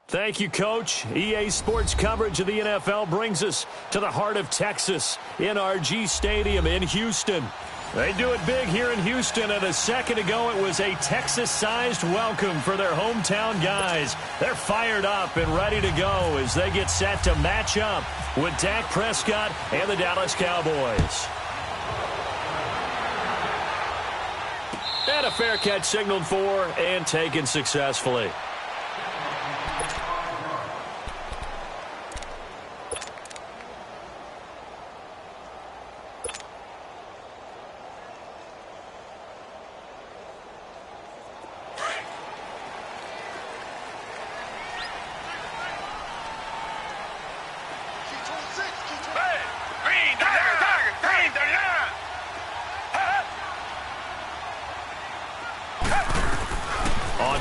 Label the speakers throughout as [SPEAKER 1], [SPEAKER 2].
[SPEAKER 1] Thank you, Coach. EA Sports coverage of the NFL brings us to the heart of Texas, NRG Stadium in Houston. They do it big here in Houston, and a second ago it was a Texas-sized welcome for their hometown guys. They're fired up and ready to go as they get set to match up with Dak Prescott and the Dallas Cowboys. And a fair catch signaled for and taken successfully.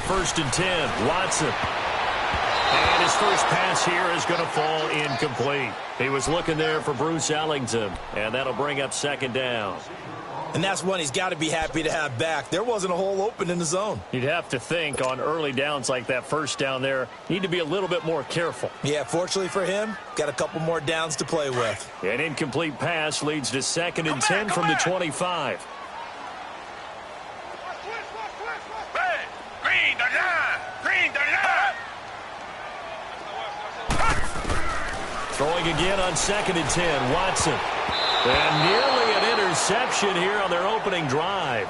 [SPEAKER 1] First and 10, Watson. And his first pass here is going to fall incomplete. He was looking there for Bruce Ellington, and that'll bring up second down.
[SPEAKER 2] And that's one he's got to be happy to have back. There wasn't a hole open in the zone.
[SPEAKER 1] You'd have to think on early downs like that first down there, need to be a little bit more careful.
[SPEAKER 2] Yeah, fortunately for him, got a couple more downs to play with.
[SPEAKER 1] An incomplete pass leads to second and 10 from the 25. Throwing again on second and 10, Watson. And nearly an interception here on their opening drive.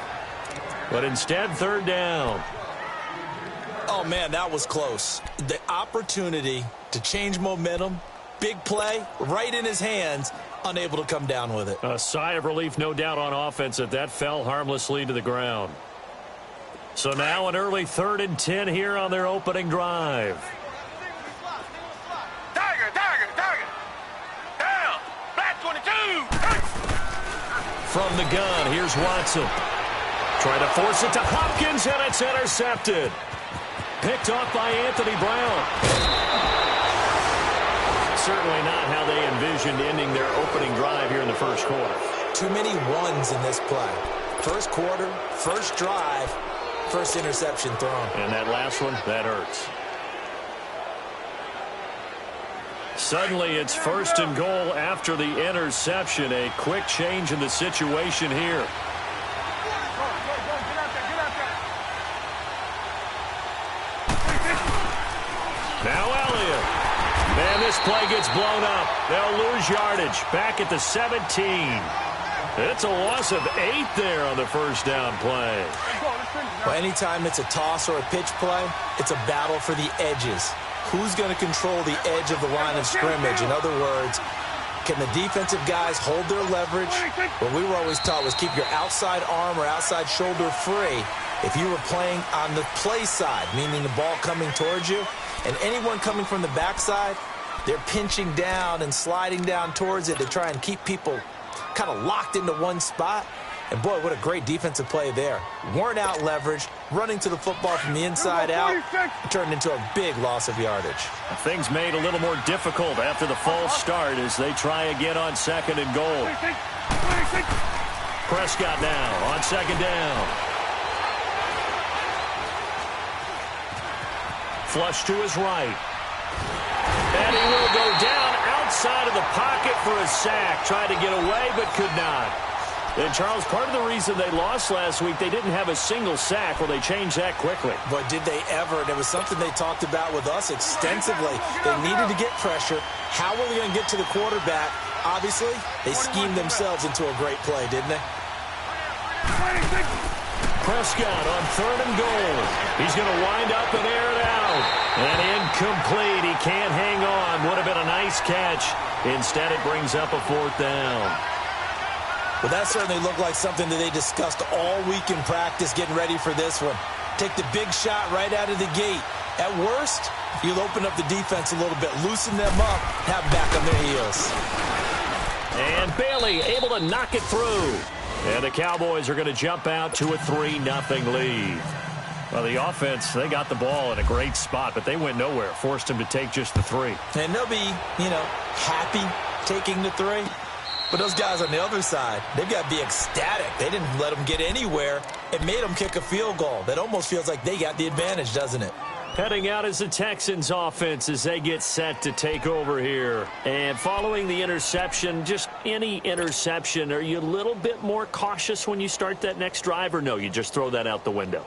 [SPEAKER 1] But instead, third down.
[SPEAKER 2] Oh, man, that was close. The opportunity to change momentum, big play, right in his hands, unable to come down with it.
[SPEAKER 1] A sigh of relief, no doubt, on offense that fell harmlessly to the ground. So now an early third and 10 here on their opening drive. From the gun, here's Watson. Trying to force it to Hopkins, and it's intercepted. Picked off by Anthony Brown. Certainly not how they envisioned ending their opening drive here in the first quarter.
[SPEAKER 2] Too many ones in this play. First quarter, first drive, first interception thrown.
[SPEAKER 1] And that last one, that hurts. Suddenly, it's first and goal after the interception. A quick change in the situation here. Now Elliott. Man, this play gets blown up. They'll lose yardage. Back at the 17. It's a loss of 8 there on the first down play.
[SPEAKER 2] Well, anytime it's a toss or a pitch play, it's a battle for the edges. Who's going to control the edge of the line of scrimmage? In other words, can the defensive guys hold their leverage? What we were always taught was keep your outside arm or outside shoulder free if you were playing on the play side, meaning the ball coming towards you. And anyone coming from the backside, they're pinching down and sliding down towards it to try and keep people kind of locked into one spot. And, boy, what a great defensive play there. Weren't out leverage, running to the football from the inside out. It turned into a big loss of yardage.
[SPEAKER 1] Things made a little more difficult after the false start as they try again on second and goal. Prescott now on second down. Flush to his right. And he will go down outside of the pocket for a sack. Tried to get away but could not. And, Charles, part of the reason they lost last week, they didn't have a single sack. Well, they changed that quickly.
[SPEAKER 2] But did they ever? And it was something they talked about with us extensively. They needed to get pressure. How were they going to get to the quarterback? Obviously, they schemed themselves into a great play, didn't they?
[SPEAKER 1] Prescott on third and goal. He's going to wind up and air it out. And incomplete. He can't hang on. Would have been a nice catch. Instead, it brings up a fourth down.
[SPEAKER 2] Well, that certainly looked like something that they discussed all week in practice getting ready for this one. Take the big shot right out of the gate. At worst, you'll open up the defense a little bit, loosen them up, have them back on their heels.
[SPEAKER 1] And Bailey able to knock it through. And the Cowboys are going to jump out to a 3-0 lead. Well, the offense, they got the ball in a great spot, but they went nowhere. Forced them to take just the 3.
[SPEAKER 2] And they'll be, happy taking the 3. But those guys on the other side, they've got to be ecstatic. They didn't let them get anywhere. It made them kick a field goal. That almost feels like they got the advantage, doesn't it?
[SPEAKER 1] Heading out as the Texans offense as they get set to take over here. And following the interception, just any interception, are you a little bit more cautious when you start that next drive, or no, you just throw that out the window?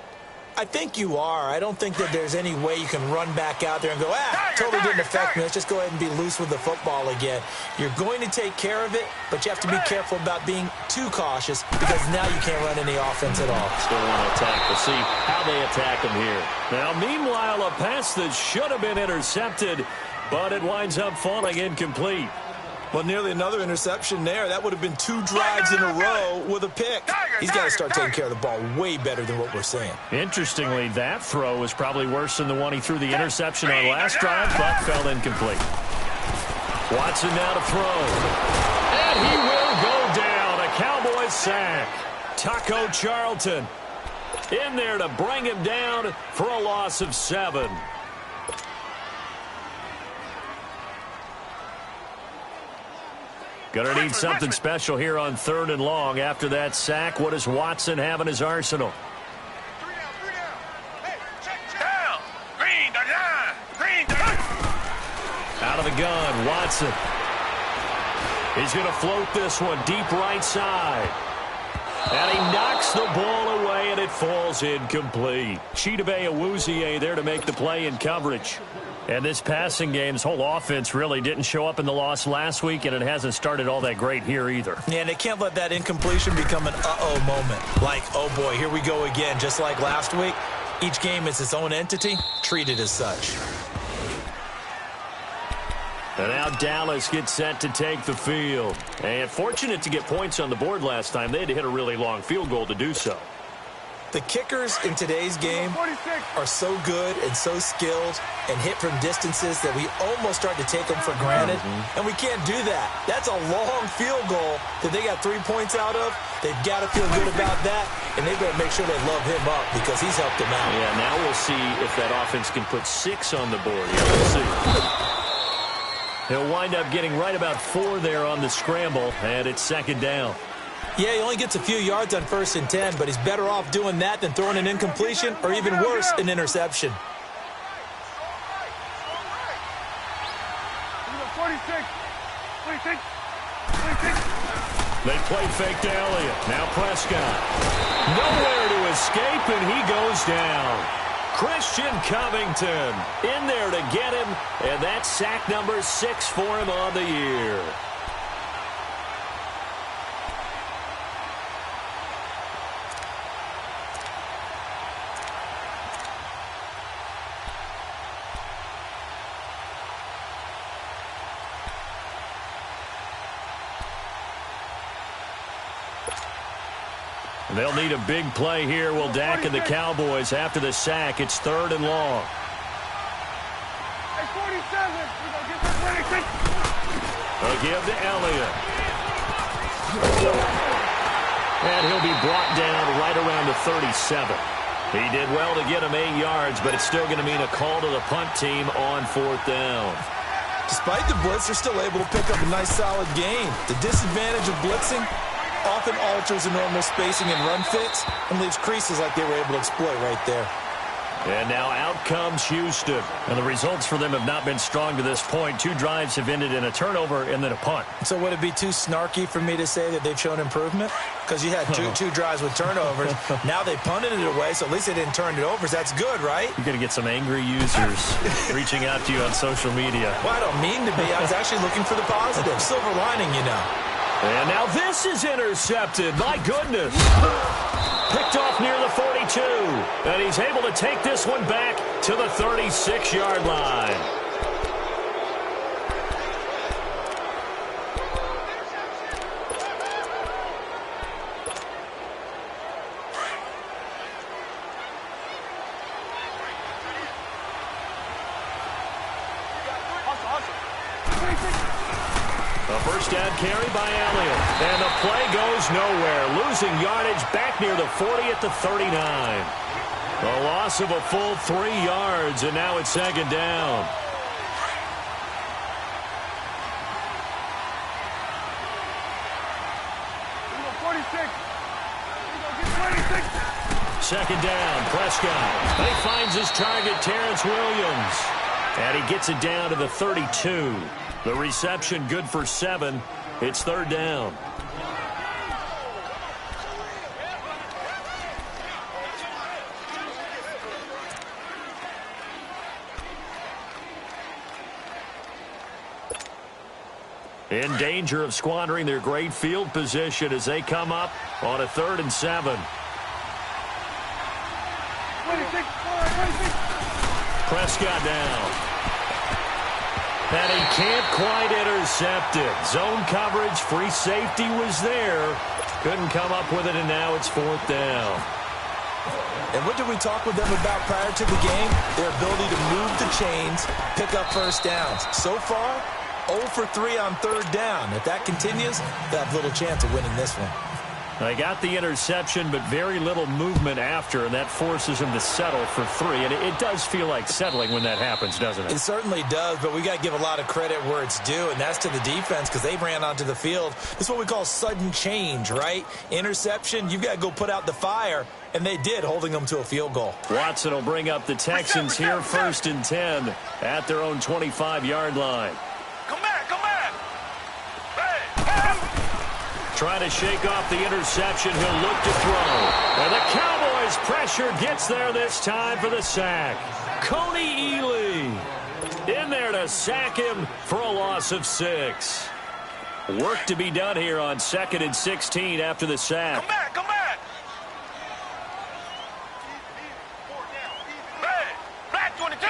[SPEAKER 2] I think you are. I don't think that there's any way you can run back out there and go, totally didn't affect me. Let's just go ahead and be loose with the football again. You're going to take care of it, but you have to be careful about being too cautious because now you can't run any offense at all.
[SPEAKER 1] Still want to attack. We'll see how they attack him here. Now, meanwhile, a pass that should have been intercepted, but it winds up falling incomplete.
[SPEAKER 2] Well, nearly another interception there. That would have been 2 drives in a row with a pick. He's got to start taking care of the ball way better than what we're seeing.
[SPEAKER 1] Interestingly, that throw was probably worse than the one he threw the interception on last drive, but fell incomplete. Watson now to throw. And he will go down. A Cowboys sack. Taco Charlton in there to bring him down for a loss of 7. Gonna need something special here on 3rd and long. After that sack, what does Watson have in his arsenal?
[SPEAKER 3] 3 down. Hey, check. Down. Green, down.
[SPEAKER 1] Out of the gun, Watson. He's gonna float this one deep right side. And he knocks the ball away, and it falls incomplete. Chidobe Awuzie there to make the play in coverage. And this passing game's whole offense really didn't show up in the loss last week, and it hasn't started all that great here either.
[SPEAKER 2] Yeah, and they can't let that incompletion become an uh-oh moment. Like, oh boy, here we go again, just like last week. Each game is its own entity, treated as such.
[SPEAKER 1] And now Dallas gets set to take the field. And fortunate to get points on the board last time. They had to hit a really long field goal to do so.
[SPEAKER 2] The kickers in today's game are so good and so skilled and hit from distances that we almost start to take them for granted. And we can't do that. That's a long field goal that they got 3 points out of. They've got to feel good about that, and they better make sure they love him up because he's helped them out.
[SPEAKER 1] Yeah, now we'll see if that offense can put 6 on the board. Yeah, we'll see. He'll wind up getting right about 4 there on the scramble, and it's 2nd down.
[SPEAKER 2] Yeah, he only gets a few yards on 1st and 10, but he's better off doing that than throwing an incompletion or even worse, an interception.
[SPEAKER 3] 46.
[SPEAKER 1] They play fake to Elliott. Now Prescott. Nowhere to escape, and he goes down. Christian Covington in there to get him, and that's sack number 6 for him on the year. They'll need a big play here. Will Dak and the Cowboys after the sack. It's 3rd and long.
[SPEAKER 3] Hey, 47.
[SPEAKER 1] They'll give to Elliott. And he'll be brought down right around the 37. He did well to get him 8 yards, but it's still going to mean a call to the punt team on 4th down.
[SPEAKER 2] Despite the blitz, they're still able to pick up a nice, solid gain. The disadvantage of blitzing often alters the normal spacing and run fits and leaves creases like they were able to exploit right there.
[SPEAKER 1] And now out comes Houston. And the results for them have not been strong to this point. 2 drives have ended in a turnover and then a punt.
[SPEAKER 2] So would it be too snarky for me to say that they've shown improvement? Because you had two drives with turnovers. Now they punted it away, so at least they didn't turn it over. So that's good, right?
[SPEAKER 1] You're going to get some angry users reaching out to you on social media.
[SPEAKER 2] Well, I don't mean to be. I was actually looking for the positive. Silver lining, you know.
[SPEAKER 1] And now this is intercepted. My goodness. Picked off near the 42. And he's able to take this one back to the 36-yard line. A first down carry by Elliott. And the play goes nowhere. Losing yardage back near the 40 at the 39. A loss of a full 3 yards, and now it's 2nd down. second down. Prescott. He finds his target, Terrence Williams. And he gets it down to the 32. The reception good for 7. It's third down. In danger of squandering their great field position as they come up on a 3rd and 7.
[SPEAKER 3] 26.
[SPEAKER 1] Prescott down. And he can't quite intercept it. Zone coverage, free safety was there. Couldn't come up with it, and now it's 4th down.
[SPEAKER 2] And what did we talk with them about prior to the game? Their ability to move the chains, pick up first downs. So far, 0 for 3 on 3rd down. If that continues, they'll have little chance of winning this one.
[SPEAKER 1] They got the interception, but very little movement after, and that forces them to settle for 3. And it does feel like settling when that happens, doesn't it?
[SPEAKER 2] It certainly does, but we got to give a lot of credit where it's due, and that's to the defense because they ran onto the field. This is what we call sudden change, right? Interception, you've got to go put out the fire, and they did, holding them to a field goal.
[SPEAKER 1] Watson will bring up the Texans here 1st and 10 at their own 25-yard line.
[SPEAKER 3] Come back, come back.
[SPEAKER 1] Trying to shake off the interception. He'll look to throw. And the Cowboys' pressure gets there this time for the sack. Coney Ely in there to sack him for a loss of 6. Work to be done here on 2nd and 16 after the sack.
[SPEAKER 3] Come back, come back. Black 22.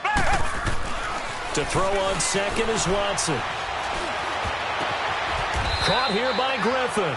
[SPEAKER 3] Black.
[SPEAKER 1] To throw on 2nd is Watson. Caught here by Griffin.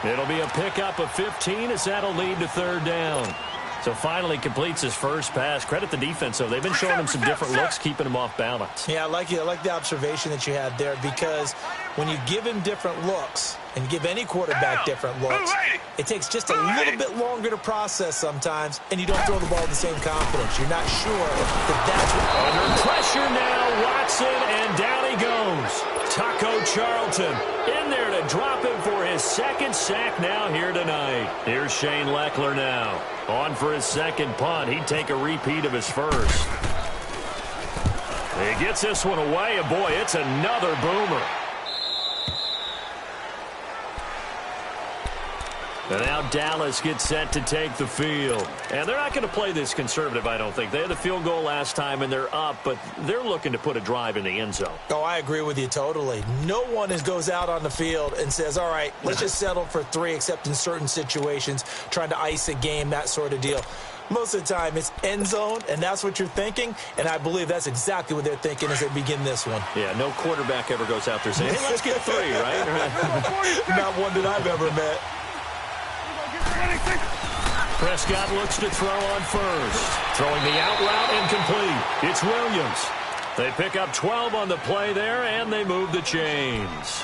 [SPEAKER 1] It'll be a pickup of 15 as that'll lead to 3rd down. So finally completes his first pass. Credit the defense, though. They've been showing him some different looks, keeping him off balance.
[SPEAKER 2] Yeah, I like the observation that you had there because when you give him different looks and give any quarterback different looks, it takes just a little bit longer to process sometimes, and you don't throw the ball with the same confidence. You're not sure that that's what...
[SPEAKER 1] Under pressure now, Watson, and down he goes. Taco Charlton in there to drop him for his 2nd sack now here tonight. Here's Shane Leckler now. On for his 2nd punt. He'd take a repeat of his first. He gets this one away, and boy, it's another boomer. And now Dallas gets set to take the field. And they're not going to play this conservative, I don't think. They had the field goal last time, and they're up, but they're looking to put a drive in the end zone.
[SPEAKER 2] Oh, I agree with you totally. No one goes out on the field and says, all right, let's just settle for 3, except in certain situations, trying to ice a game, that sort of deal. Most of the time, it's end zone, and that's what you're thinking, and I believe that's exactly what they're thinking as they begin this one.
[SPEAKER 1] Yeah, no quarterback ever goes out there saying, hey, let's get 3, right?
[SPEAKER 2] Not one that I've ever met.
[SPEAKER 1] Prescott looks to throw on first. Throwing the out route incomplete. It's Williams. They pick up 12 on the play there, and they move the chains.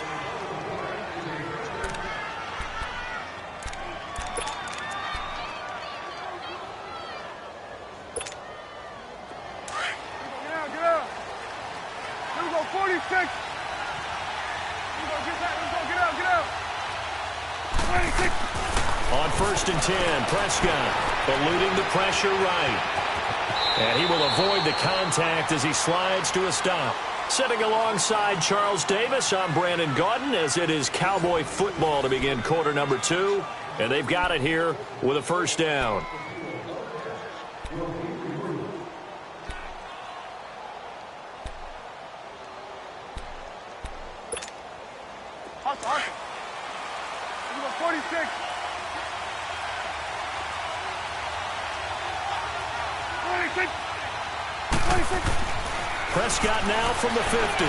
[SPEAKER 3] Get out, get out. Here we go, 46. Here we go, get that. Let's go, get out, get out. 26.
[SPEAKER 1] On 1st and 10, Prescott eluding the pressure right. And he will avoid the contact as he slides to a stop. Sitting alongside Charles Davis, I'm Brandon Gaudin as it is Cowboy football to begin quarter number 2. And they've got it here with a 1st down.
[SPEAKER 3] Hustle. Here we go, 46. 26.
[SPEAKER 1] Prescott now from the 50.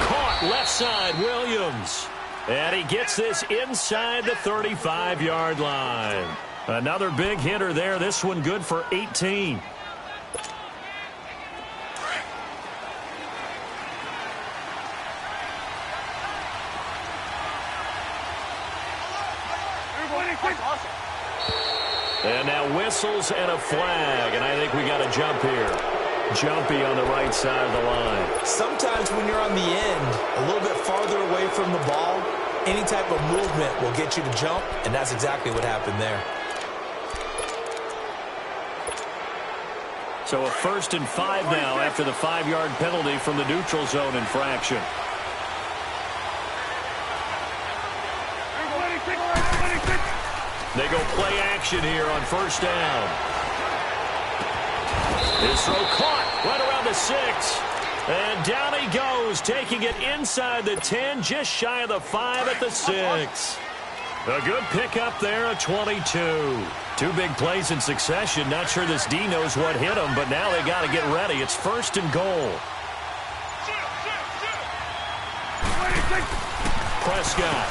[SPEAKER 1] Caught left side, Williams. And he gets this inside the 35-yard line. Another big hitter there. This one good for 18. And now whistles and a flag, and I think we got a jump here. Jumpy on the right side of the line.
[SPEAKER 2] Sometimes when you're on the end, a little bit farther away from the ball, any type of movement will get you to jump, and that's exactly what happened there.
[SPEAKER 1] So a 1st and 5 now after the 5-yard penalty from the neutral zone infraction. They go play action here on 1st down. His throw caught right around the 6. And down he goes, taking it inside the 10, just shy of the 5 at the 6. A good pickup there, a 22. 2 big plays in succession. Not sure this D knows what hit him, but now they got to get ready. It's 1st and goal. Prescott.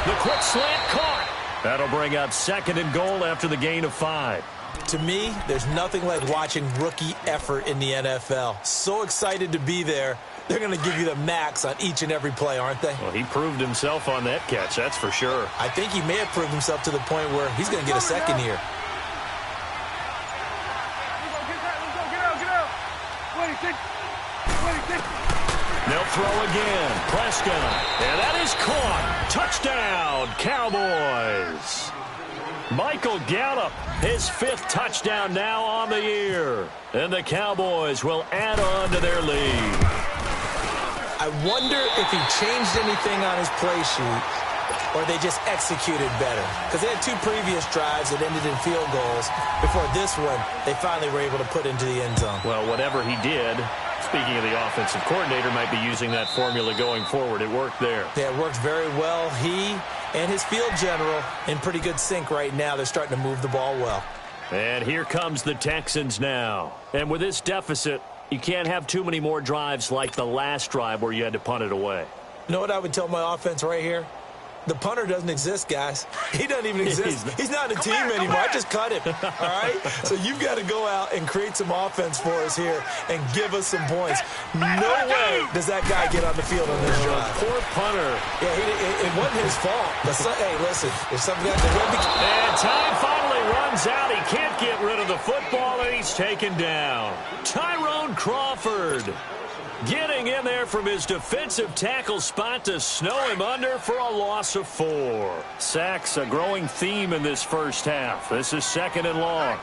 [SPEAKER 1] The quick slant caught. That'll bring up 2nd and goal after the gain of 5.
[SPEAKER 2] To me, there's nothing like watching rookie effort in the NFL. So excited to be there. They're going to give you the max on each and every play, aren't they?
[SPEAKER 1] Well, he proved himself on that catch, that's for sure.
[SPEAKER 2] I think he may have proved himself to the point where he's going to get a second here.
[SPEAKER 1] They'll throw again. Prescott. And that is caught. Touchdown, Cowboys. Michael Gallup, his 5th touchdown now on the year. And the Cowboys will add on to their lead.
[SPEAKER 2] I wonder if he changed anything on his play sheet or they just executed better. Because they had 2 previous drives that ended in field goals. Before this one, they finally were able to put into the end zone.
[SPEAKER 1] Well, whatever he did, speaking of the offensive coordinator, might be using that formula going forward. It worked there.
[SPEAKER 2] Yeah, it worked very well. He and his field general in pretty good sync right now. They're starting to move the ball well.
[SPEAKER 1] And here comes the Texans now. And with this deficit, you can't have too many more drives like the last drive where you had to punt it away.
[SPEAKER 2] You know what I would tell my offense right here? The punter doesn't exist, guys. He doesn't even exist. He's not a team anymore. I just cut him. All right? So you've got to go out and create some offense for us here and give us some points. No way does that guy get on the field on this drive.
[SPEAKER 1] Poor punter.
[SPEAKER 2] Yeah, it wasn't his fault. But hey, listen, if something got
[SPEAKER 1] and time finally runs out. He can't get rid of the football, and he's taken down. Tyrone Crawford getting in there from his defensive tackle spot to snow him under for a loss of 4. Sacks, a growing theme in this first half. This is 2nd and long.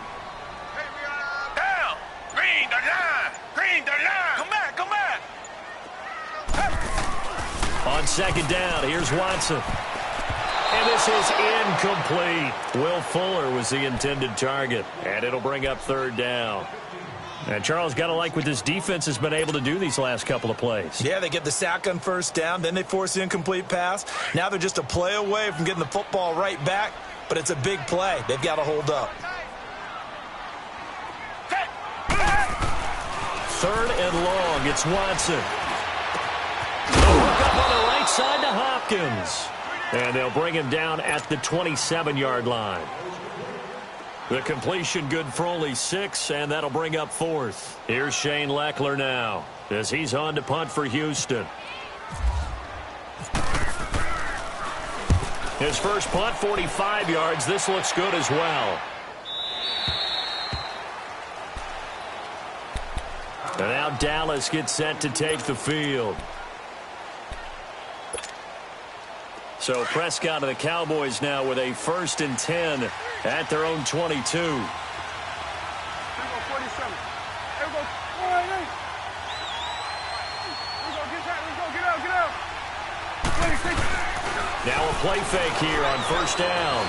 [SPEAKER 3] Down! Green the line! Green the line! Come back, come back!
[SPEAKER 1] On 2nd down, here's Watson. And this is incomplete. Will Fuller was the intended target. And it'll bring up 3rd down. And Charles, got to like what this defense has been able to do these last couple of plays.
[SPEAKER 2] Yeah, they get the sack on 1st down, then they force the incomplete pass. Now they're just a play away from getting the football right back, but it's a big play. They've got to hold up.
[SPEAKER 1] 3rd and long, it's Watson. A hook up on the right side to Hopkins. And they'll bring him down at the 27-yard line. The completion good for only 6, and that'll bring up 4th. Here's Shane Leckler now as he's on to punt for Houston. His first punt, 45 yards. This looks good as well. And now Dallas gets set to take the field. So Prescott of the Cowboys now with a 1st and 10 at their own 22.
[SPEAKER 3] Here we go, 47. Here we go, 48. Here we go, get out. 26.
[SPEAKER 1] Now a play fake here on 1st down.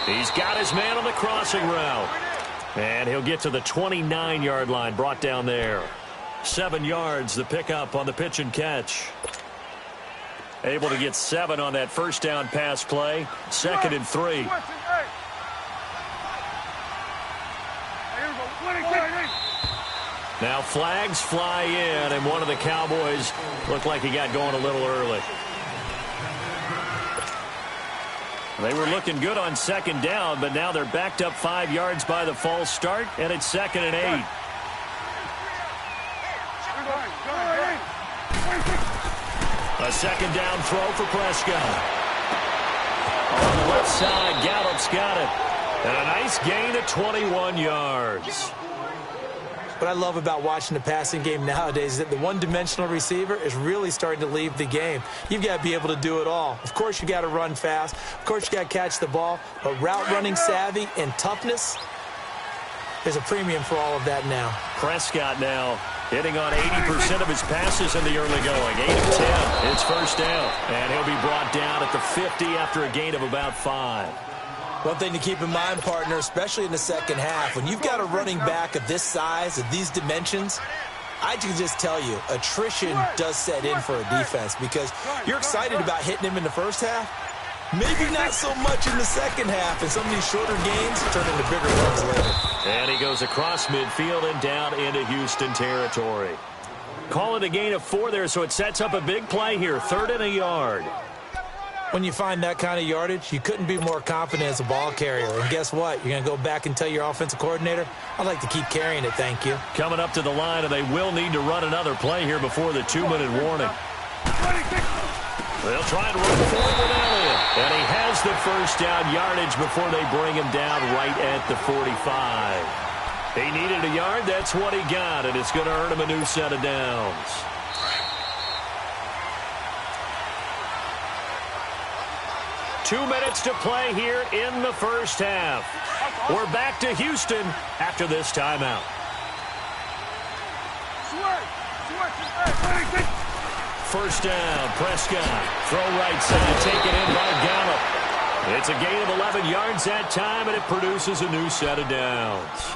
[SPEAKER 1] He's got his man on the crossing route. And he'll get to the 29-yard line, brought down there. 7 yards, the pickup on the pitch and catch. Able to get 7 on that 1st down pass play. 2nd and 3. Now flags fly in, and one of the Cowboys looked like he got going a little early. They were looking good on 2nd down, but now they're backed up 5 yards by the false start, and it's 2nd and 8. A 2nd down throw for Prescott. On the left side, Gallup's got it. And a nice gain of 21 yards.
[SPEAKER 2] What I love about watching the passing game nowadays is that the one-dimensional receiver is really starting to leave the game. You've got to be able to do it all. Of course, you got to run fast. Of course, you got to catch the ball. But route running savvy and toughness, There's a premium for all of that now.
[SPEAKER 1] Prescott now hitting on 80% of his passes in the early going. 8 of 10. It's first down. And he'll be brought down at the 50 after a gain of about 5.
[SPEAKER 2] One thing to keep in mind, partner, especially in the second half, when you've got a running back of this size, of these dimensions, I can just tell you, attrition does set in for a defense because you're excited about hitting him in the first half. Maybe not so much in the second half, and some of these shorter gains turn into bigger runs later.
[SPEAKER 1] And he goes across midfield and down into Houston territory. Call it a gain of 4 there, so it sets up a big play here. 3rd and a yard.
[SPEAKER 2] When you find that kind of yardage, you couldn't be more confident as a ball carrier. And guess what? You're going to go back and tell your offensive coordinator, I'd like to keep carrying it, thank you.
[SPEAKER 1] Coming up to the line, and they will need to run another play here before the 2-minute warning. They'll try and run forward with Elliott. And he has the first down yardage before they bring him down right at the 45. He needed a yard. That's what he got, and it's going to earn him a new set of downs. Two minutes to play here in the first half. We're back to Houston after this timeout. First down, Prescott. Throw right side, taken in by Gallup. It's a gain of 11 yards that time, and it produces a new set of downs.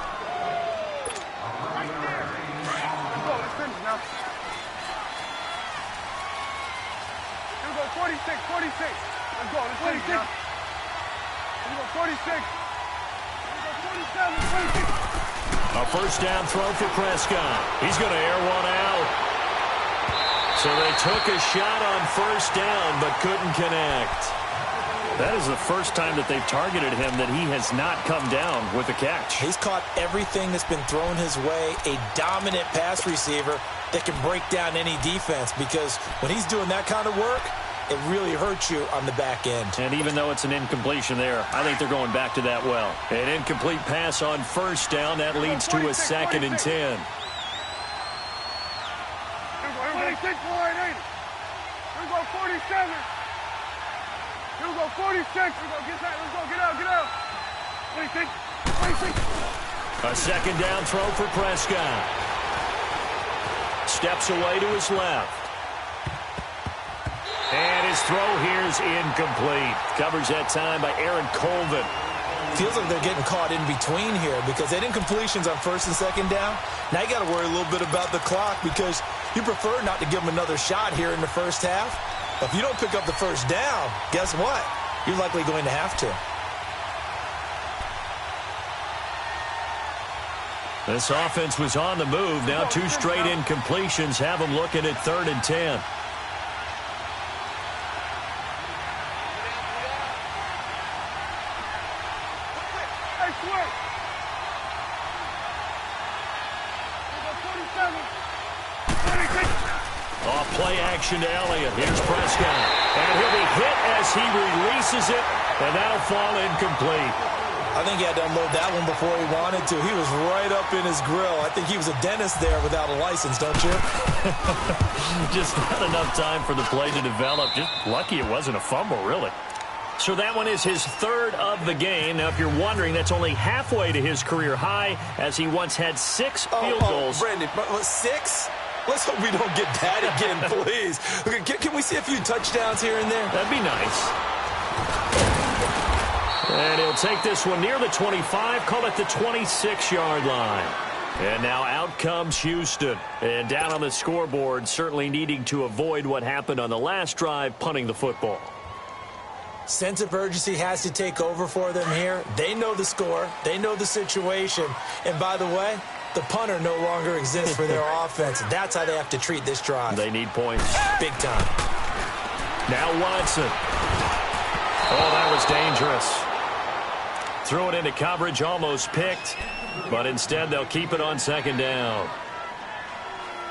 [SPEAKER 3] Here we go, 46. Let's go, let's finish now. Here we go, 46. Here we go, 47, 26.
[SPEAKER 1] A first down throw for Prescott. He's going to air one out. So they took a shot on first down but couldn't connect. That is the first time that they've targeted him that he has not come down with a catch.
[SPEAKER 2] He's caught everything that's been thrown his way, a dominant pass receiver that can break down any defense because when he's doing that kind of work, it really hurts you on the back end.
[SPEAKER 1] And even though it's an incompletion there, I think they're going back to that well. An incomplete pass on first down. That leads to a 2nd and 10.
[SPEAKER 3] 46, boy, 80. Here we go, 47. Here we go, 46. Here we go, get that. Let's go, get out. 26.
[SPEAKER 1] A second down throw for Prescott. Steps away to his left. And his throw here is incomplete. Covers that time by Aaron Colvin.
[SPEAKER 2] Feels like they're getting caught in between here because they had incompletions on first and second down. Now you got to worry a little bit about the clock because you prefer not to give them another shot here in the first half. But if you don't pick up the first down, guess what? You're likely going to have to.
[SPEAKER 1] This offense was on the move. Now 2 straight incompletions have them looking at 3rd and 10. Play action to Elliott. Here's Prescott. And he'll be hit as he releases it, and that'll fall incomplete.
[SPEAKER 2] I think he had to unload that one before he wanted to. He was right up in his grill. I think he was a dentist there without a license, don't you?
[SPEAKER 1] Just not enough time for the play to develop. Just lucky it wasn't a fumble, really. So that one is his 3rd of the game. Now, if you're wondering, that's only halfway to his career high, as he once had 6 field goals.
[SPEAKER 2] Brandon, but 6? Let's hope we don't get that again, please. Can we see a few touchdowns here and there?
[SPEAKER 1] That'd be nice. And he'll take this one near the 25, call it the 26-yard line. And now out comes Houston. And down on the scoreboard, certainly needing to avoid what happened on the last drive, punting the football.
[SPEAKER 2] Sense of urgency has to take over for them here. They know the score. They know the situation. And by the way, the punter no longer exists for their offense. That's how they have to treat this drive.
[SPEAKER 1] They need points.
[SPEAKER 2] Big time.
[SPEAKER 1] Now Watson. Oh, that was dangerous. Threw it into coverage, almost picked. But instead, they'll keep it on 2nd down.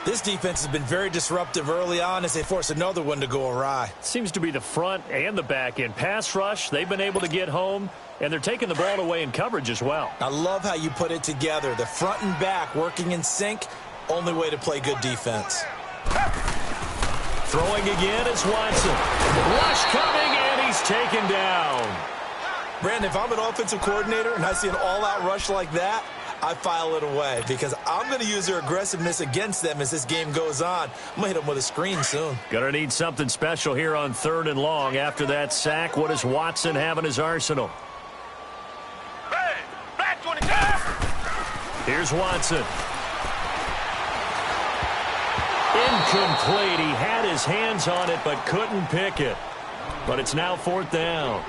[SPEAKER 2] This defense has been very disruptive early on as they force another one to go awry.
[SPEAKER 1] Seems to be the front and the back end. Pass rush, they've been able to get home. And they're taking the ball away in coverage as well.
[SPEAKER 2] I love how you put it together. The front and back working in sync. Only way to play good defense.
[SPEAKER 1] Throwing again is Watson. Rush coming, and he's taken down.
[SPEAKER 2] Brandon, if I'm an offensive coordinator and I see an all-out rush like that, I file it away because I'm going to use their aggressiveness against them as this game goes on. I'm going to hit them with a screen soon.
[SPEAKER 1] Gonna need something special here on 3rd and long. After that sack, what does Watson have in his arsenal?
[SPEAKER 3] Hey, back 22.
[SPEAKER 1] Here's Watson. Incomplete. He had his hands on it but couldn't pick it. But it's now 4th down.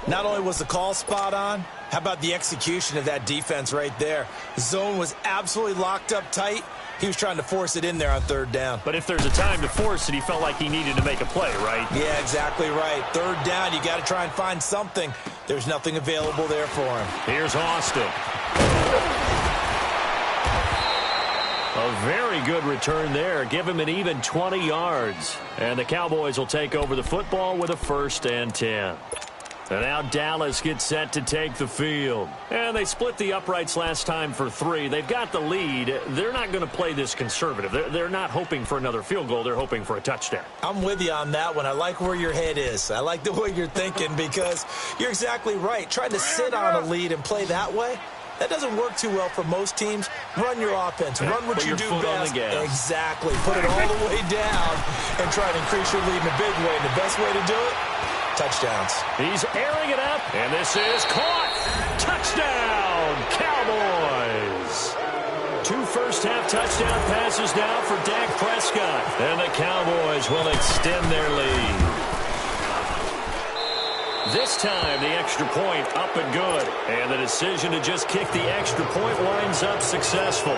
[SPEAKER 2] Not only was the call spot on, how about the execution of that defense right there? The zone was absolutely locked up tight. He was trying to force it in there on 3rd down.
[SPEAKER 1] But if there's a time to force it, he felt like he needed to make a play, right?
[SPEAKER 2] Yeah, exactly right. 3rd down, you got to try and find something. There's nothing available there for him.
[SPEAKER 1] Here's Austin. A very good return there. Give him an even 20 yards. And the Cowboys will take over the football with a 1st and 10. And now Dallas gets set to take the field. And they split the uprights last time for 3. They've got the lead. They're not going to play this conservative. They're not hoping for another field goal. They're hoping for a touchdown.
[SPEAKER 2] I'm with you on that one. I like where your head is. I like the way you're thinking because you're exactly right. Trying to sit on a lead and play that way, that doesn't work too well for most teams. Run your offense. Run what you do best. Exactly. Put it all the way down and try to increase your lead in a big way. And the best way to do it, touchdowns.
[SPEAKER 1] He's airing it up, and this is caught. Touchdown, Cowboys. 2 first-half touchdown passes now for Dak Prescott. And the Cowboys will extend their lead. This time, the extra point up and good. And the decision to just kick the extra point winds up successful.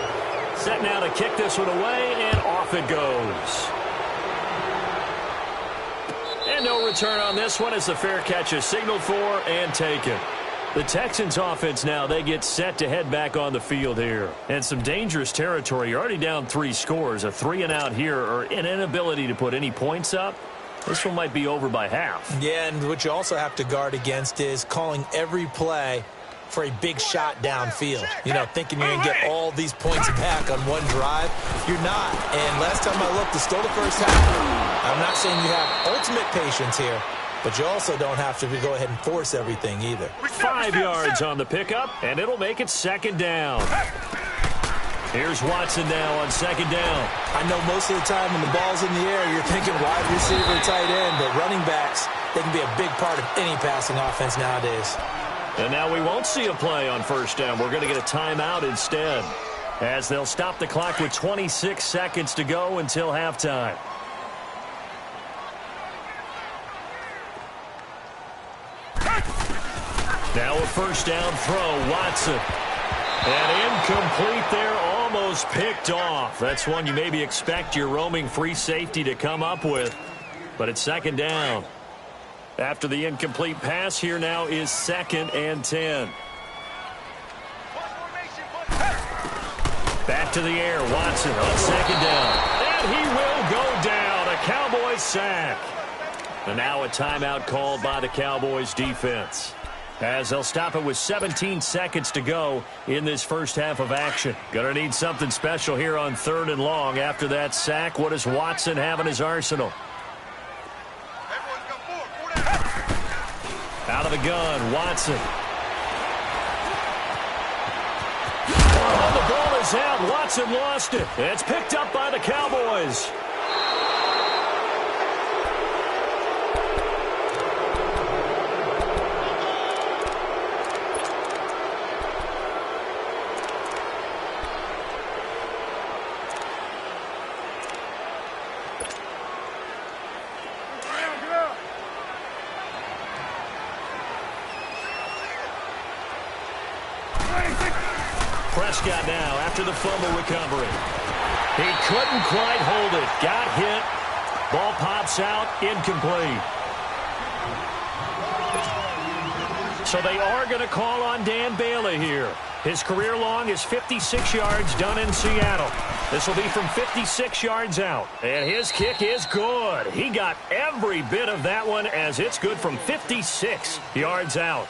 [SPEAKER 1] Set now to kick this one away, and off it goes. And no return on this one as the fair catch is signaled for and taken. The Texans offense now, they get set to head back on the field here. And some dangerous territory. You're already down 3 scores. A 3-and-out here or an inability to put any points up. This one might be over by half.
[SPEAKER 2] Yeah, and what you also have to guard against is calling every play for a big shot downfield. You know, thinking you're going to get all these points back on one drive. You're not. And last time I looked, it's still the first half. I'm not saying you have ultimate patience here, but you also don't have to go ahead and force everything either.
[SPEAKER 1] 5 yards on the pickup, and it'll make it 2nd down. Here's Watson now on 2nd down.
[SPEAKER 2] I know most of the time when the ball's in the air, you're thinking wide receiver, tight end, but running backs, they can be a big part of any passing offense nowadays.
[SPEAKER 1] And now we won't see a play on 1st down. We're going to get a timeout instead, as they'll stop the clock with 26 seconds to go until halftime. Now a 1st down throw, Watson. And incomplete there, almost picked off. That's one you maybe expect your roaming free safety to come up with. But it's 2nd down. After the incomplete pass, here now is 2nd and 10. Back to the air, Watson on 2nd down. And he will go down, a Cowboys sack. And now a timeout called by the Cowboys defense, as they'll stop it with 17 seconds to go in this first half of action. Gonna need something special here on 3rd and long. After that sack, what does Watson have in his arsenal? Out of the gun, Watson. Oh, the ball is out. Watson lost it. It's picked up by the Cowboys. Prescott now after the fumble recovery. He couldn't quite hold it. Got hit. Ball pops out. Incomplete. So they are going to call on Dan Bailey here. His career long is 56 yards done in Seattle. This will be from 56 yards out. And his kick is good. He got every bit of that one as it's good from 56 yards out.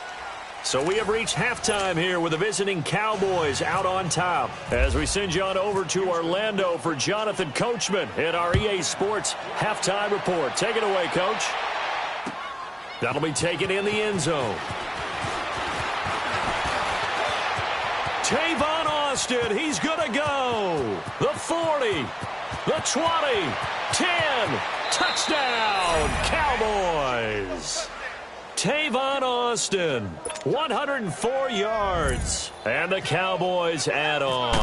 [SPEAKER 1] So we have reached halftime here with the visiting Cowboys out on top. As we send you on over to Orlando for Jonathan Coachman in our EA Sports halftime report. Take it away, Coach. That'll be taken in the end zone. Tavon Austin, he's going to go. The 40, the 20, 10, touchdown, Cowboys. Tavon Austin, 104 yards, and the Cowboys add on.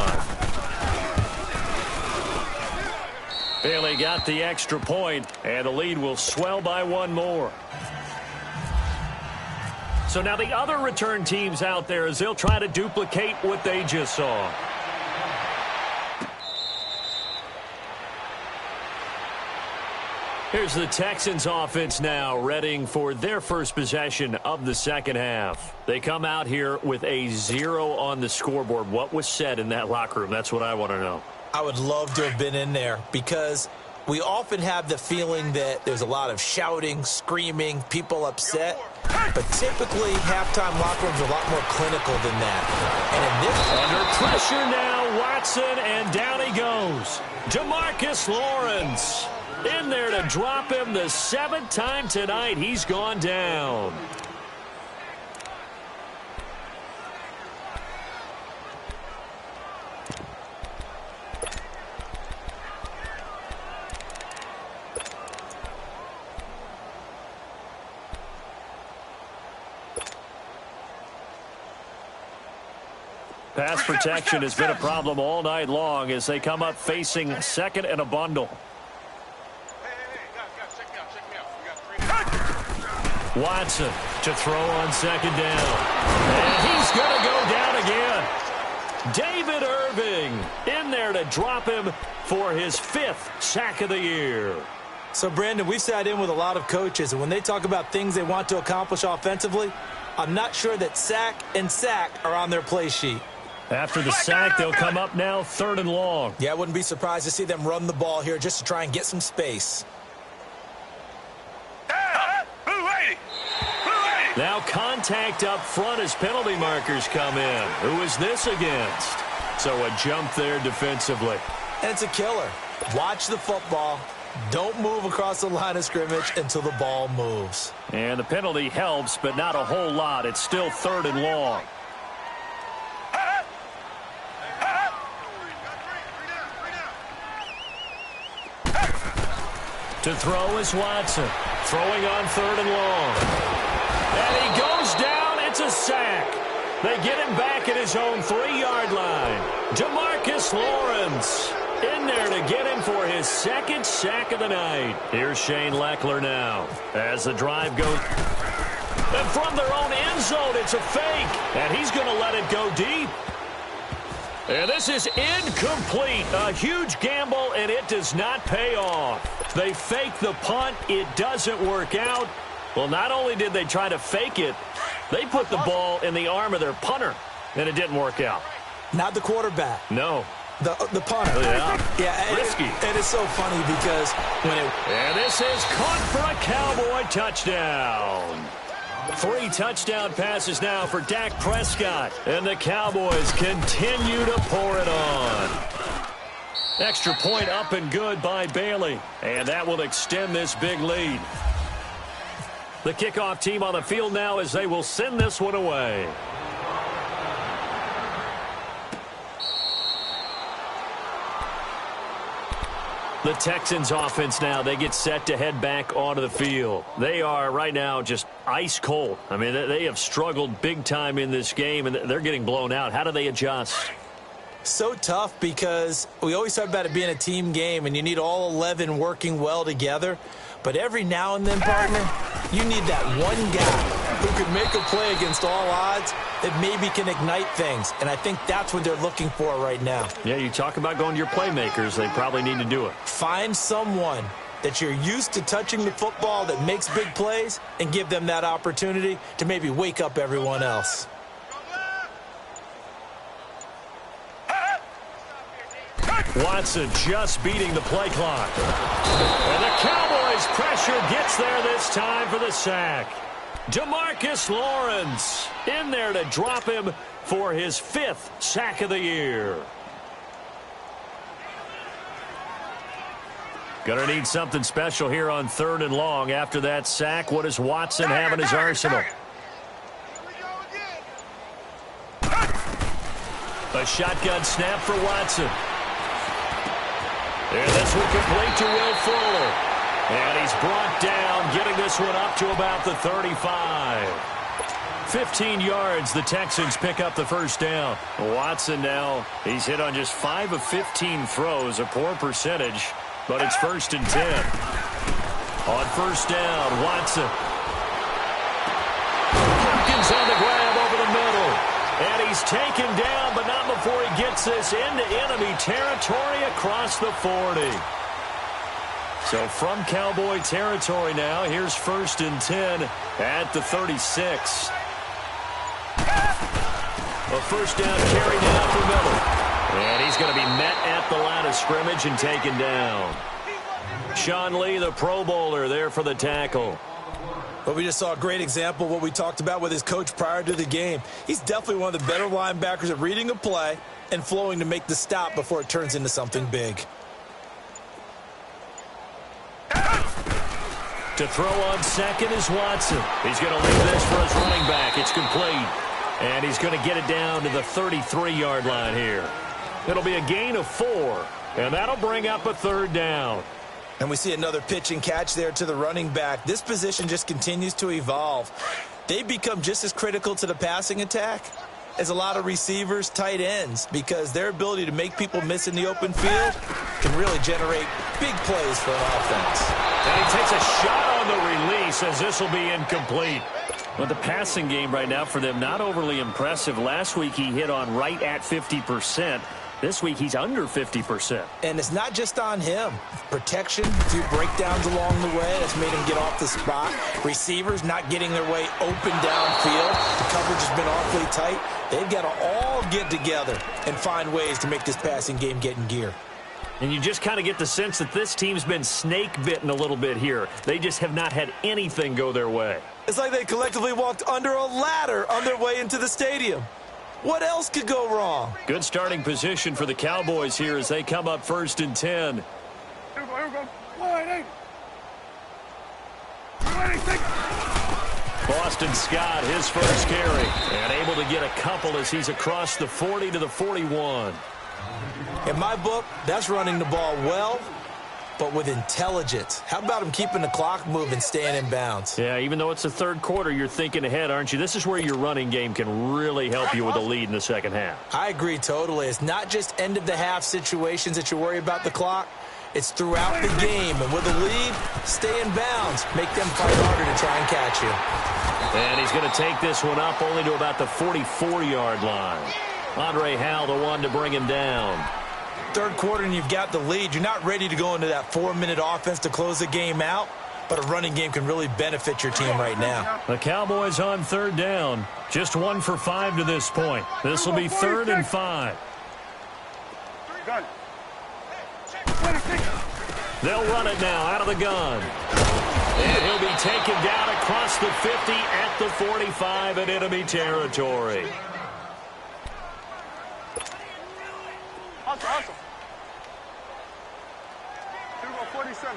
[SPEAKER 1] Bailey got the extra point, and the lead will swell by one more. So now the other return teams out there as they'll try to duplicate what they just saw. Here's the Texans offense now, readying for their first possession of the second half. They come out here with a 0 on the scoreboard. What was said in that locker room? That's what I want to know. I would love to have been in there because we often have the feeling that there's a lot of shouting, screaming, people upset. But typically, halftime locker rooms are a lot more clinical than that. And in this under pressure now, Watson, and down he goes. Demarcus Lawrence in there to drop him the 7th time tonight. He's gone down. Pass protection has been a problem all night long as they come up facing second and a bundle. Watson to throw on second down. And he's going to go down again. David Irving in there to drop him for his 5th sack of the year.
[SPEAKER 2] So, Brandon, we've sat in with a lot of coaches, and when they talk about things they want to accomplish offensively, I'm not sure that sack and sack are on their play sheet.
[SPEAKER 1] After the sack, they'll come up now 3rd and long.
[SPEAKER 2] Yeah, I wouldn't be surprised to see them run the ball here just to try and get some space.
[SPEAKER 1] Now contact up front as penalty markers come in. Who is this against? So a jump there defensively.
[SPEAKER 2] And it's a killer. Watch the football. Don't move across the line of scrimmage until the ball moves.
[SPEAKER 1] And the penalty helps, but not a whole lot. It's still 3rd and long. To throw is Watson. Throwing on 3rd and long. And he goes down. It's a sack. They get him back at his own 3-yard line. Demarcus Lawrence in there to get him for his 2nd sack of the night. Here's Shane Leckler now as the drive goes. And from their own end zone, it's a fake. And he's going to let it go deep. And this is incomplete. A huge gamble, and it does not pay off. They fake the punt. It doesn't work out. Well, not only did they try to fake it, they put the ball in the arm of their punter, and it didn't work out.
[SPEAKER 2] Not the quarterback.
[SPEAKER 1] No.
[SPEAKER 2] The punter.
[SPEAKER 1] Yeah. Risky.
[SPEAKER 2] And it's so funny because when it...
[SPEAKER 1] And this is caught for a Cowboy touchdown. 3 touchdown passes now for Dak Prescott. And the Cowboys continue to pour it on. Extra point up and good by Bailey. And that will extend this big lead. The kickoff team on the field now as they will send this one away. The Texans offense now, they get set to head back onto the field. They are right now just ice cold. I mean, they have struggled big time in this game, and they're getting blown out. How do they adjust?
[SPEAKER 2] So tough because we always talk about it being a team game, and you need all 11 working well together. But every now and then, partner, you need that one guy who can make a play against all odds that maybe can ignite things. And I think that's what they're looking for right now.
[SPEAKER 1] Yeah, you talk about going to your playmakers. They probably need to do it.
[SPEAKER 2] Find someone that you're used to touching the football that makes big plays and give them that opportunity to maybe wake up everyone else.
[SPEAKER 1] Watson just beating the play clock. And the Cowboys pressure gets there this time for the sack. Demarcus Lawrence in there to drop him for his 5th sack of the year. Gonna need something special here on 3rd and long. After that sack, what does Watson have in his arsenal? A shotgun snap for Watson. And this will complete to Will Fuller. And he's brought down, getting this one up to about the 35. 15 yards, the Texans pick up the first down. Watson now, he's hit on just 5 of 15 throws, a poor percentage, but it's 1st and 10. On first down, Watson. Hopkins on the grab over the middle. And he's taken down, but not before he gets this into enemy territory across the 40. So from Cowboy territory now, here's 1st and 10 at the 36. A first down carry now for Miller. And he's going to be met at the line of scrimmage and taken down. Sean Lee, the Pro Bowler, there for the tackle.
[SPEAKER 2] Well, we just saw a great example of what we talked about with his coach prior to the game. He's definitely one of the better linebackers at reading a play and flowing to make the stop before it turns into something big.
[SPEAKER 1] To throw on second is Watson. He's going to leave this for his running back. It's complete. And he's going to get it down to the 33-yard line here. It'll be a gain of 4, and that'll bring up a 3rd down.
[SPEAKER 2] And we see another pitch and catch there to the running back. This position just continues to evolve. They become just as critical to the passing attack as a lot of receivers, tight ends, because their ability to make people miss in the open field can really generate big plays for an offense.
[SPEAKER 1] And he takes a shot on the release as this will be incomplete. But the passing game right now for them, not overly impressive. Last week he hit on right at 50%. This week he's under 50%.
[SPEAKER 2] And it's not just on him. Protection, a few breakdowns along the way that's made him get off the spot. Receivers not getting their way open downfield. The coverage has been awfully tight. They've got to all get together and find ways to make this passing game get in gear.
[SPEAKER 1] And you just kind of get the sense that this team's been snake-bitten a little bit here. They just have not had anything go their way.
[SPEAKER 2] It's like they collectively walked under a ladder on their way into the stadium. What else could go wrong?
[SPEAKER 1] Good starting position for the Cowboys here as they come up 1st and 10.
[SPEAKER 3] Here we go. Wide 8.
[SPEAKER 1] Boston Scott, his first carry, and able to get a couple as he's across the 40 to the 41.
[SPEAKER 2] In my book, that's running the ball well, but with intelligence. How about him keeping the clock moving, staying in bounds?
[SPEAKER 1] Yeah, even though it's the 3rd quarter, you're thinking ahead, aren't you? This is where your running game can really help you with a lead in the 2nd half.
[SPEAKER 2] I agree totally. It's not just end-of-the-half situations that you worry about the clock. It's throughout the game. And with a lead, stay in bounds. Make them fight harder to try and catch you.
[SPEAKER 1] And he's going to take this one up only to about the 44-yard line. Andre Howell, the one to bring him down.
[SPEAKER 2] 3rd quarter and you've got the lead. You're not ready to go into that 4-minute offense to close the game out, but a running game can really benefit your team right now.
[SPEAKER 1] The Cowboys on 3rd down. Just 1 for 5 to this point. This will be 3rd and 5. They'll run it now out of the gun. And he'll be taken down across the 50 at the 45 in enemy territory.
[SPEAKER 3] Awesome. Here we go, 47.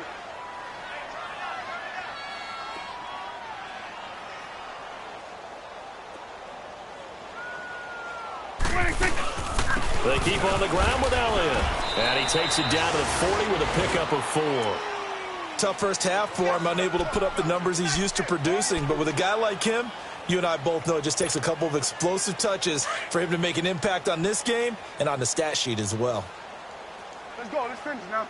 [SPEAKER 1] They keep on the ground with Elliott. And he takes it down to the 40 with a pickup of 4.
[SPEAKER 2] Tough first half for him, unable to put up the numbers he's used to producing. But with a guy like him, you and I both know it just takes a couple of explosive touches for him to make an impact on this game and on the stat sheet as well.
[SPEAKER 3] Let's go. Let's finish now.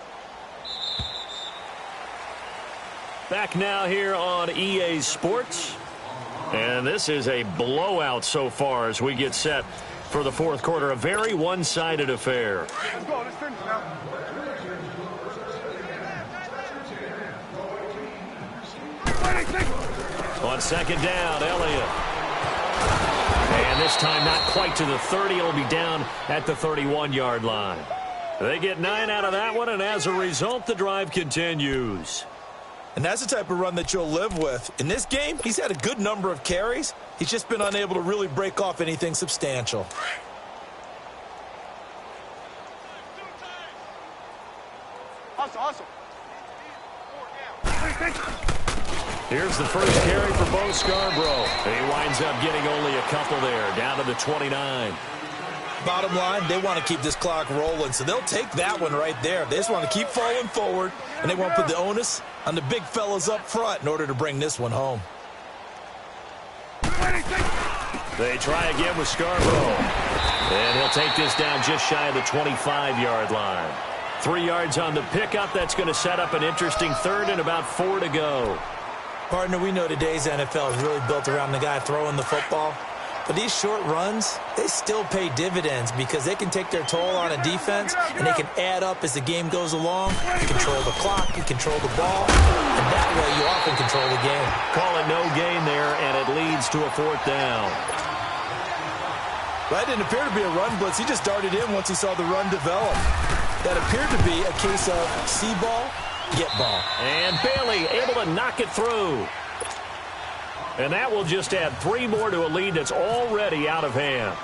[SPEAKER 1] Back now here on EA Sports. And this is a blowout so far as we get set for the 4th quarter. A very one-sided affair.
[SPEAKER 3] Let's go. Let's finish now.
[SPEAKER 1] On 2nd down, Elliott. And this time not quite to the 30. It'll be down at the 31-yard line. They get 9 out of that one, and as a result, the drive continues.
[SPEAKER 2] And that's the type of run that you'll live with. In this game, he's had a good number of carries. He's just been unable to really break off anything substantial.
[SPEAKER 3] Awesome.
[SPEAKER 1] Here's the first carry for Bo Scarborough. He winds up getting only a couple there, down to the 29.
[SPEAKER 2] Bottom line, they want to keep this clock rolling, so they'll take that one right there. They just want to keep falling forward, and they want to put the onus on the big fellas up front in order to bring this one home.
[SPEAKER 1] They try again with Scarborough. And he'll take this down just shy of the 25-yard line. 3 yards on the pickup. That's going to set up an interesting third and about 4 to go.
[SPEAKER 2] Partner, we know today's NFL is really built around the guy throwing the football. But these short runs, they still pay dividends because they can take their toll on a defense, and they can add up as the game goes along. You control the clock, you control the ball, and that way you often control the game.
[SPEAKER 1] Call it no gain there, and it leads to a 4th down.
[SPEAKER 2] That didn't appear to be a run blitz. He just darted in once he saw the run develop. That appeared to be a case of see ball, get ball.
[SPEAKER 1] And Bailey able to knock it through. And that will just add 3 more to a lead that's already out of hand.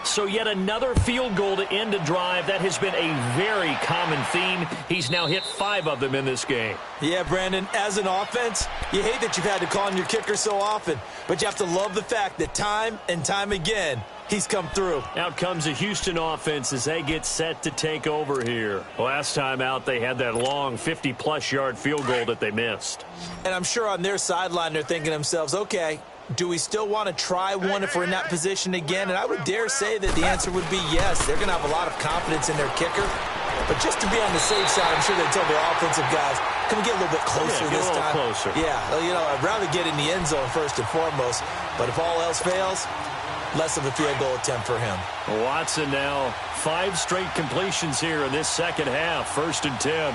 [SPEAKER 1] So yet another field goal to end a drive. That has been a very common theme. He's now hit 5 of them in this game.
[SPEAKER 2] Yeah, Brandon, as an offense, you hate that you've had to call on your kicker so often. But you have to love the fact that time and time again, he's come through.
[SPEAKER 1] Out comes the Houston offense as they get set to take over here. Last time out, they had that long 50-plus yard field goal that they missed.
[SPEAKER 2] And I'm sure on their sideline, they're thinking to themselves, okay, do we still want to try one if we're in that position again? And I would dare say that the answer would be yes. They're going to have a lot of confidence in their kicker. But just to be on the safe side, I'm sure they tell their offensive guys, can we get a little bit closer this time?
[SPEAKER 1] Closer.
[SPEAKER 2] Yeah, you know, I'd rather get in the end zone first and foremost. But if all else fails, less of a field goal attempt for him.
[SPEAKER 1] Watson now 5 straight completions here in this second half. 1st and 10.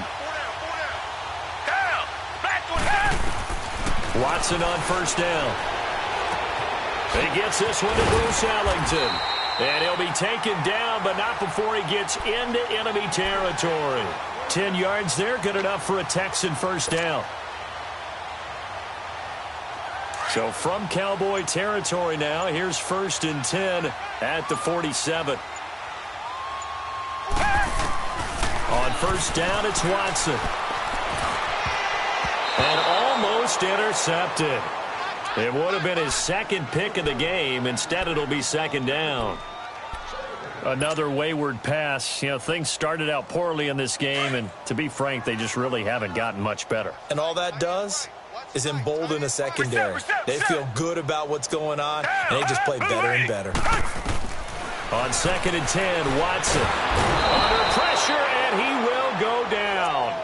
[SPEAKER 1] Watson on 1st down. He gets this one to Bruce Ellington. And he'll be taken down, but not before he gets into enemy territory. 10 yards there, good enough for a Texan 1st down. So from Cowboy territory now, here's 1st and 10 at the 47. On 1st down, it's Watson. And almost intercepted. It would have been his 2nd pick of the game. Instead, it'll be 2nd down. Another wayward pass. You know, things started out poorly in this game, and to be frank, they just really haven't gotten much better.
[SPEAKER 2] And all that does is embolden a secondary. They feel good about what's going on, and they just play better and better.
[SPEAKER 1] On 2nd and 10, Watson under pressure, and he will go down.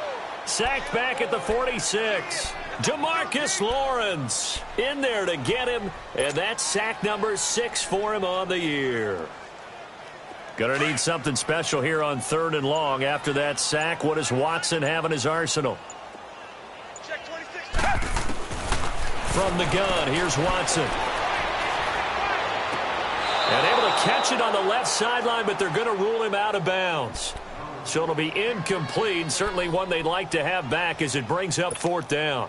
[SPEAKER 1] Sacked back at the 46. DeMarcus Lawrence in there to get him, and that's sack number 6 for him on the year. Gonna need something special here on 3rd and long. After that sack, what does Watson have in his arsenal? From the gun, here's Watson. And able to catch it on the left sideline, but they're going to rule him out of bounds. So it'll be incomplete. Certainly one they'd like to have back as it brings up 4th down.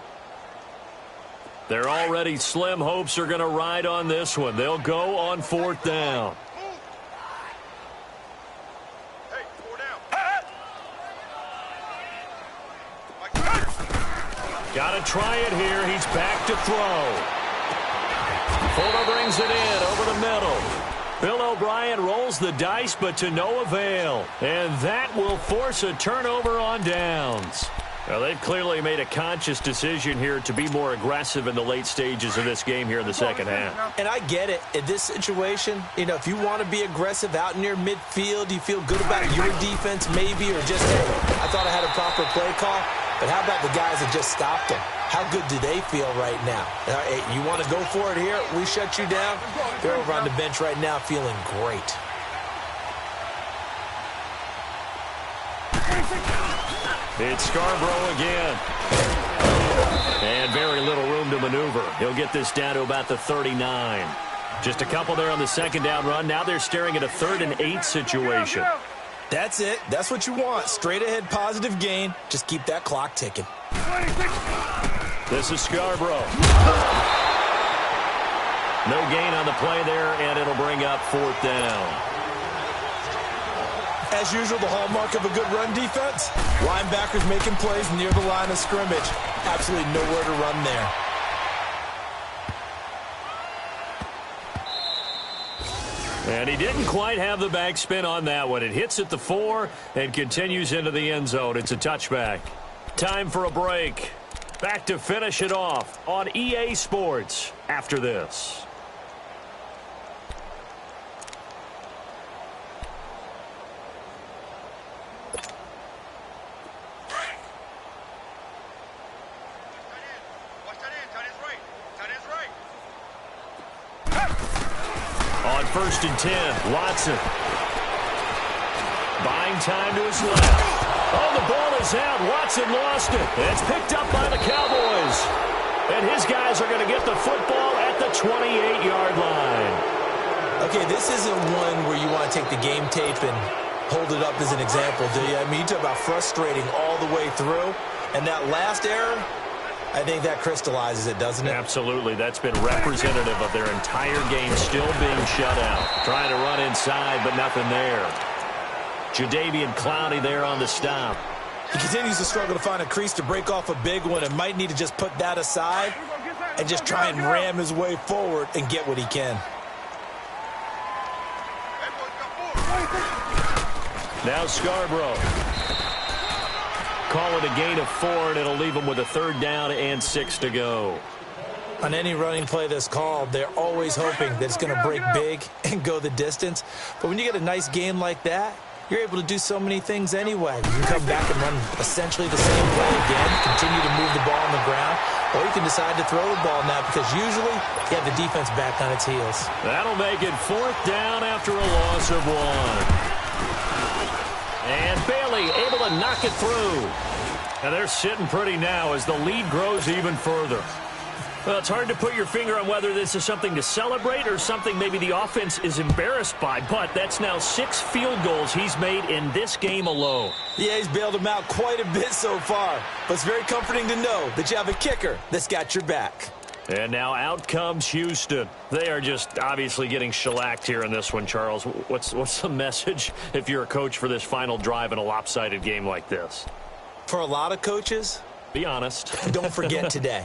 [SPEAKER 1] Their already slim hopes are going to ride on this one. They'll go on 4th down. Got to try it here. He's back to throw. Fuller brings it in over the middle. Bill O'Brien rolls the dice, but to no avail. And that will force a turnover on downs. Now, they've clearly made a conscious decision here to be more aggressive in the late stages of this game here in the second half.
[SPEAKER 2] And I get it. In this situation, you know, if you want to be aggressive out near midfield, you feel good about your defense maybe, or just, hey, I thought I had a proper play call. But how about the guys that just stopped them? How good do they feel right now? Hey, you want to go for it here? We shut you down? They're over on the bench right now feeling great.
[SPEAKER 1] It's Scarborough again. And very little room to maneuver. He'll get this down to about the 39. Just a couple there on the 2nd down run. Now they're staring at a 3rd and 8 situation.
[SPEAKER 2] That's it. That's what you want. Straight ahead positive gain. Just keep that clock ticking.
[SPEAKER 1] This is Scarborough. No gain on the play there, and it'll bring up 4th down.
[SPEAKER 2] As usual, the hallmark of a good run defense, linebackers making plays near the line of scrimmage. Absolutely nowhere to run there.
[SPEAKER 1] And he didn't quite have the backspin on that one. It hits at the 4 and continues into the end zone. It's a touchback. Time for a break. Back to finish it off on EA Sports after this. On 1st and 10, Watson. Buying time to his left. Oh, the ball is out. Watson lost it. It's picked up by the Cowboys. And his guys are going to get the football at the 28-yard line.
[SPEAKER 2] Okay, this isn't one where you want to take the game tape and hold it up as an example, do you? I mean, you talk about frustrating all the way through. And that last error, I think that crystallizes it, doesn't it?
[SPEAKER 1] Absolutely. That's been representative of their entire game still being shut out. Trying to run inside, but nothing there. Jadeveon Clowney there on the stop.
[SPEAKER 2] He continues to struggle to find a crease to break off a big one and might need to just put that aside and just try and ram his way forward and get what he can.
[SPEAKER 1] Now Scarborough. Call it a gain of 4, and it'll leave them with a 3rd down and 6 to go.
[SPEAKER 2] On any running play that's called, they're always hoping that it's going to break big and go the distance. But when you get a nice game like that, you're able to do so many things anyway. You can come back and run essentially the same play again, continue to move the ball on the ground, or you can decide to throw the ball now because usually you have the defense back on its heels.
[SPEAKER 1] That'll make it 4th down after a loss of 1. And Bailey able to knock it through. And they're sitting pretty now as the lead grows even further. Well, it's hard to put your finger on whether this is something to celebrate or something maybe the offense is embarrassed by. But that's now 6 field goals he's made in this game alone.
[SPEAKER 2] Yeah, he's bailed them out quite a bit so far. But it's very comforting to know that you have a kicker that's got your back.
[SPEAKER 1] And now out comes Houston. They are just obviously getting shellacked here in this one, Charles. What's the message if you're a coach for this final drive in a lopsided game like this?
[SPEAKER 2] For a lot of coaches,
[SPEAKER 1] be honest.
[SPEAKER 2] Don't forget today.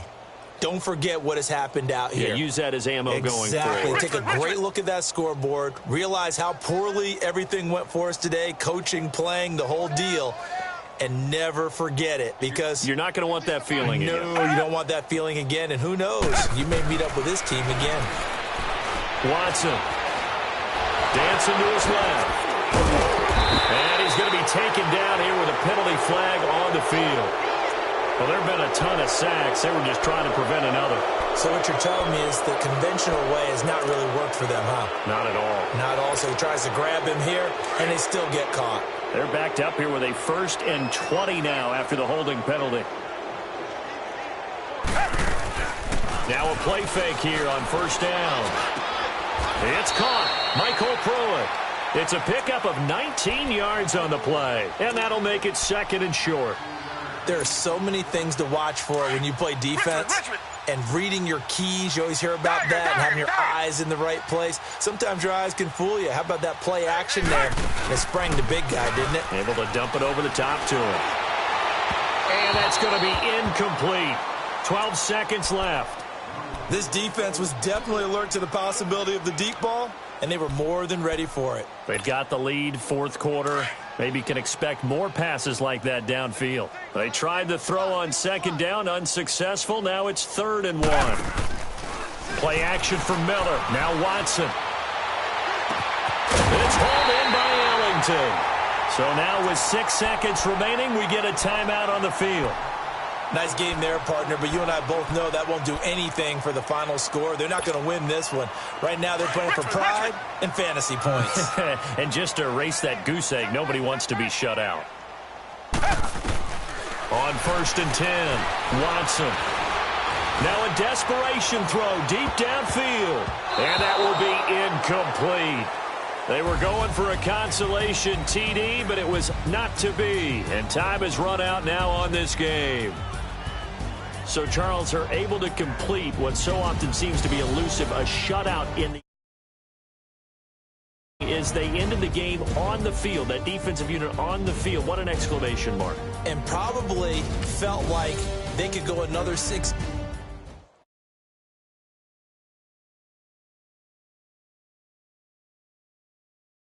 [SPEAKER 2] Don't forget what has happened out here.
[SPEAKER 1] Yeah, use that as ammo going forward.
[SPEAKER 2] Take a great look at that scoreboard. Realize how poorly everything went for us today, coaching, playing, the whole deal. And never forget it, because
[SPEAKER 1] you're not going to want that feeling again.
[SPEAKER 2] No, you don't want that feeling again. And who knows? You may meet up with this team again.
[SPEAKER 1] Watson. Dancing to his left. And he's going to be taken down here with a penalty flag on the field. Well, there have been a ton of sacks. They were just trying to prevent another.
[SPEAKER 2] So what you're telling me is the conventional way has not really worked for them, huh?
[SPEAKER 1] Not at all.
[SPEAKER 2] Not at all. So he tries to grab him here, and they still get caught.
[SPEAKER 1] They're backed up here with a 1st and 20 now after the holding penalty. Now a play fake here on 1st down. It's caught. Michael Pruitt. It's a pickup of 19 yards on the play, and that'll make it 2nd and short.
[SPEAKER 2] There are so many things to watch for when you play defense. And reading your keys, you always hear about that, and having your eyes in the right place. Sometimes your eyes can fool you. How about that play action there? And it sprang the big guy, didn't it?
[SPEAKER 1] Able to dump it over the top to him. And that's going to be incomplete. 12 seconds left.
[SPEAKER 2] This defense was definitely alert to the possibility of the deep ball, and they were more than ready for it.
[SPEAKER 1] They've got the lead, 4th quarter. Maybe can expect more passes like that downfield. They tried to throw on 2nd down, unsuccessful. Now it's 3rd and 1. Play action for Miller. Now Watson. It's hauled in by Ellington. So now with 6 seconds remaining, we get a timeout on the field.
[SPEAKER 2] Nice game there, partner, but you and I both know that won't do anything for the final score. They're not going to win this one. Right now they're playing for pride and fantasy points.
[SPEAKER 1] And just to erase that goose egg, nobody wants to be shut out. On 1st and 10, Watson. Now a desperation throw deep downfield. And that will be incomplete. They were going for a consolation TD, but it was not to be. And time has run out now on this game. So Charles are able to complete what so often seems to be elusive, a shutout in the is they ended the game on the field, that defensive unit on the field. What an exclamation mark.
[SPEAKER 2] And probably felt like they could go another 6